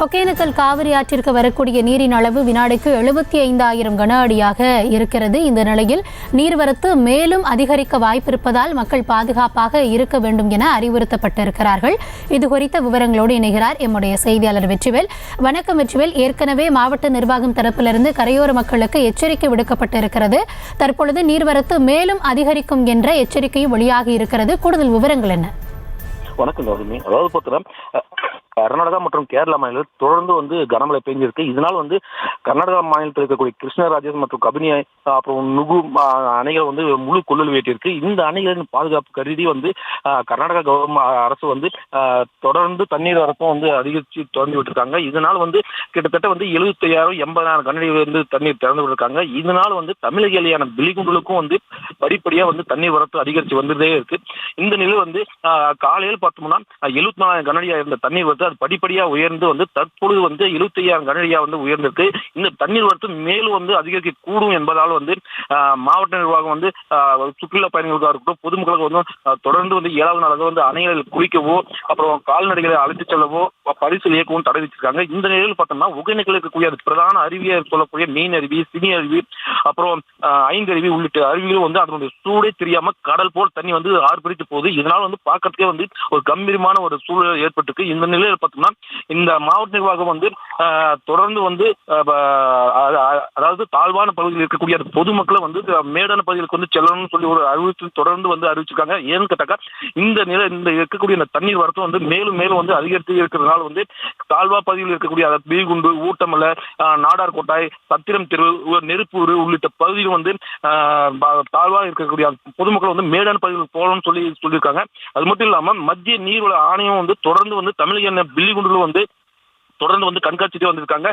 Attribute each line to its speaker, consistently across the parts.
Speaker 1: ஒகேனக்கல் காவிரி ஆற்றிற்கு வரக்கூடிய நீரின் அளவு வினாடிக்கு 75,000 கன அடியாக இருக்கிறது. இந்த நிலையில் நீர்வரத்து மேலும் அதிகரிக்க வாய்ப்பிருப்பதால் மக்கள் பாதுகாப்பாக இருக்க வேண்டும் என அறிவுறுத்தப்பட்டிருக்கிறார்கள். இது குறித்த விவரங்களோடு இணைகிறார் எம்முடைய செய்தியாளர் வெற்றிவேல். வணக்கம் வெற்றிவேல். ஏற்கனவே மாவட்ட நிர்வாகம் தரப்பிலிருந்து கரையோர மக்களுக்கு எச்சரிக்கை விடுக்கப்பட்டிருக்கிறது. தற்பொழுது நீர்வரத்து மேலும் அதிகரிக்கும் என்ற எச்சரிக்கையும் வெளியாகி இருக்கிறது. கூடுதல் விவரங்கள் என்ன?
Speaker 2: வணக்கம் கௌதமி. அதாவது பார்த்தீங்கன்னா கர்நாடகா மற்றும் கேரளா மாநிலத்தில் தொடர்ந்து கனமழை பெஞ்சிருக்கு. இதனால் கர்நாடகா மாநிலத்தில் இருக்கக்கூடிய கிருஷ்ணராஜன் மற்றும் கபினி அப்புறம் நுகு அணைகள் முழு கொள்ளல் வேட்டியிருக்கு. இந்த அணைகளின் பாதுகாப்பு கருதி கர்நாடகா கவர்மெண்ட் அரசு தொடர்ந்து தண்ணீர் வரப்பும் அதிகரித்து தொடங்கி விட்டுருக்காங்க. இதனால் கிட்டத்தட்ட 75,000-80,000 கனஅடி தண்ணீர் திறந்து விட்டுருக்காங்க. இதனால் தமிழக எல்லையான பிலிகுண்டுலுக்கும் படிப்படியா தண்ணீர் வரத்து அதிகரித்து வந்துட்டே இருக்கு. இந்த நிலை காலையில் பார்த்தோம்னா 74,000 கனஅடியா இருந்த தண்ணீர் வரத்து அது படிப்படியா உயர்ந்து தற்பொழுது 75,000 கனஅடியா உயர்ந்திருக்கு. இந்த தண்ணீர் வரத்து மேலும் அதிகரிக்க கூடும் என்பதால் மாவட்ட நிர்வாகம் சுற்றுலா பயணிகளுக்காக இருக்கட்டும், பொதுமக்களுக்கு தொடர்ந்து 7வது நாளாக அணைகளில் குளிக்கவோ அப்புறம் கால்நடைகளை அழைத்துச் செல்லவோ பரிசல் இயக்கவும் தடை வச்சிருக்காங்க. இந்த நிலையில் பார்த்தோம்னா ஒகேனக்கல் இருக்கக்கூடிய பிரதான அருவியை சொல்லக்கூடிய மீன் அருவி, சினி அருவி, அப்புறம் ஐந்தருவி உள்ளிட்ட அருவிகளும் அதனுடைய சூடே தெரியாம கடல் போல் தண்ணி ஆர்ப்பரித்து போகுது. இதனால் பார்க்கறதுக்கே ஒரு கம்பீரமான ஒரு சூழல் ஏற்பட்டிருக்கு. இந்த நிலையில் பார்த்தோம்னா இந்த மாவட்ட நிர்வாகம் தொடர்ந்து அதாவது தாழ்வான பகுதியில் இருக்கக்கூடிய பொதுமக்களை மேடான பகுதிகளுக்கு செல்லணும்னு சொல்லி ஒரு அறிவித்து தொடர்ந்து அறிவிச்சிருக்காங்க. ஏன்னு கேட்டாக்கா இந்த நிலை இந்த இருக்கக்கூடிய இந்த தண்ணீர் வரத்து மேலும் மேலும் அதிகரித்து இருக்கிறதுனால தாழ்வா பகுதியில் இருக்கக்கூடிய பீகுண்டு, ஊட்டமலை, நாடார்கோட்டாய், சத்திரம் தெரு, நெருப்பூர் உள்ளிட்ட பகுதியில் தாழ்வா இருக்கக்கூடிய பொதுமக்கள் மேடான பகுதிகளுக்கு போகணும்னு சொல்லியிருக்காங்க. அது மட்டும் இல்லாம மத்திய நீர்வள ஆணையம் தொடர்ந்து தமிழக பில்லிகுண்டுல தொடர்ந்து கண்காட்சிட்டு வந்திருக்காங்க.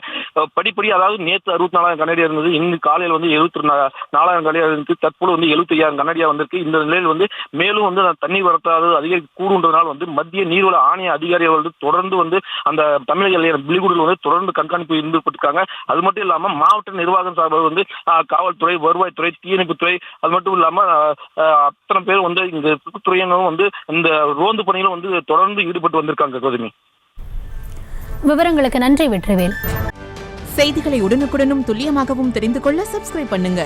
Speaker 2: படிப்படி அதாவது நேற்று 64,000 கனஅடியா இருந்தது. இன்று காலையில் 74,000 கனஅடியா இருந்து தற்போது 75,000 கனஅடியா வந்திருக்கு. இந்த நிலையில் மேலும் தண்ணீர் வரத்தாது அதிகரிக்க கூடுன்றதுனால மத்திய நீர்வள ஆணைய அதிகாரிகள் தொடர்ந்து அந்த தமிழக எல்லையான பிலிகுண்டில் தொடர்ந்து கண்காணிப்பு ஈடுபட்டிருக்காங்க. அது மட்டும் இல்லாம மாவட்ட நிர்வாகம் சார்பாக காவல்துறை, வருவாய்த்துறை, தீயணைப்புத்துறை, அது மட்டும் இல்லாம அத்தனை பேர் இந்த துறையினரும் இந்த ரோந்து பணியில தொடர்ந்து ஈடுபட்டு வந்திருக்காங்க. கௌதமி,
Speaker 1: விவரங்களுக்கு நன்றி வெற்றிவேல்.
Speaker 3: செய்திகளை உடனுக்குடனும் துல்லியமாகவும் தெரிந்து கொள்ள சப்ஸ்கிரைப் பண்ணுங்க.